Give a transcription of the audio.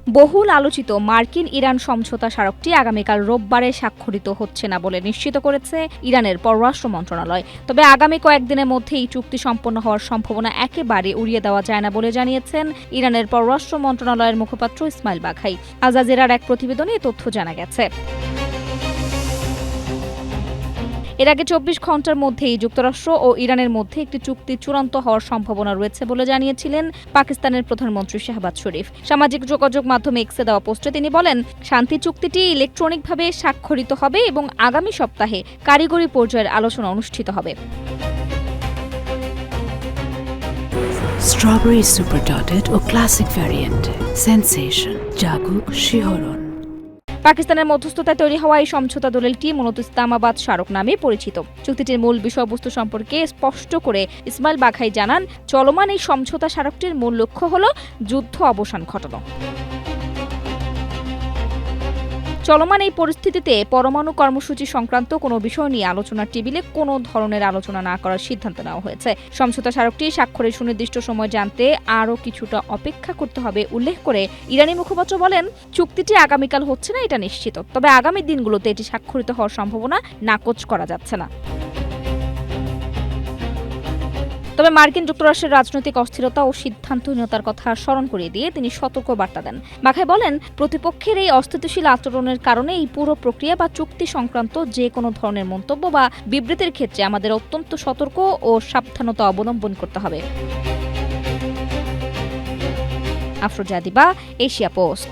বহুল আলোচিত মার্কিন ইরান সমঝোতা স্মারকটি আগামীকাল রোববারে স্বাক্ষরিত হচ্ছে না বলে নিশ্চিত করেছে ইরানের পররাষ্ট্র মন্ত্রণালয়। তবে আগামী কয়েকদিনের মধ্যে এই চুক্তি সম্পন্ন হওয়ার সম্ভাবনা একেবারে উড়িয়ে দেওয়া যায় না বলে জানিয়েছেন ইরানের পররাষ্ট্র মন্ত্রণালয়ের মুখপাত্র ইসমাইল বাঘাই। আল জাজিরার এক প্রতিবেদনে এই তথ্য জানা গেছে। এর আগে ২৪ ঘণ্টার মধ্যেই যুক্তরাষ্ট্র ও ইরানের মধ্যে একটি চুক্তি চূড়ান্ত হওয়ার সম্ভাবনা রয়েছে বলে জানিয়েছিলেন পাকিস্তানের প্রধানমন্ত্রী শাহবাজ শরীফ। সামাজিক যোগাযোগ মাধ্যমে এক্সে দেওয়া পোস্টে তিনি বলেন, শান্তি চুক্তিটি ইলেকট্রনিকভাবে স্বাক্ষরিত হবে এবং আগামী সপ্তাহে কারিগরি পর্যায়ের আলোচনা অনুষ্ঠিত হবে। স্ট্রবেরি সুপার ডটেড ও ক্লাসিক ভ্যারিয়েন্ট সেনসেশন জাগুক শিহরণ। পাকিস্তানের মধ্যস্থতায় তৈরি হওয়া এই সমঝোতা দলিলটি মূলত ইসলামাবাদ স্মারক নামে পরিচিত। চুক্তিটির মূল বিষয়বস্তু সম্পর্কে স্পষ্ট করে ইসমাইল বাঘাই জানান, চলমান এই সমঝোতা স্মারকটির মূল লক্ষ্য হল যুদ্ধ অবসান ঘটানো। চলমান এই পরিস্থিতিতে পরমাণু কর্মসূচি সংক্রান্ত কোনো বিষয় নিয়ে আলোচনার টেবিলে কোনো ধরনের আলোচনা না করার সিদ্ধান্ত নেওয়া হয়েছে। সমঝোতা স্মারকটি স্বাক্ষরের সুনির্দিষ্ট সময় জানতে আরও কিছুটা অপেক্ষা করতে হবে উল্লেখ করে ইরানি মুখপাত্র বলেন, চুক্তিটি আগামীকাল হচ্ছে না এটা নিশ্চিত, তবে আগামী দিনগুলোতে এটি স্বাক্ষরিত হওয়ার সম্ভাবনা নাকচ করা যাচ্ছে না। তবে মার্কিন যুক্তরাষ্ট্রের রাজনৈতিক অস্থিরতা ও সিদ্ধান্তহীনতার কথা স্মরণ করিয়ে দিয়ে তিনি সতর্ক বার্তা দেন। বাঘাই বলেন, প্রতিপক্ষের এই অস্থিতিশীল আচরণের কারণে এই পুরো প্রক্রিয়া বা চুক্তি সংক্রান্ত যে কোনো ধরনের মন্তব্য বা বিবৃতির ক্ষেত্রে আমাদের অত্যন্ত সতর্ক ও সাবধানতা অবলম্বন করতে হবে। আফরোজা দিবা, এশিয়া পোস্ট।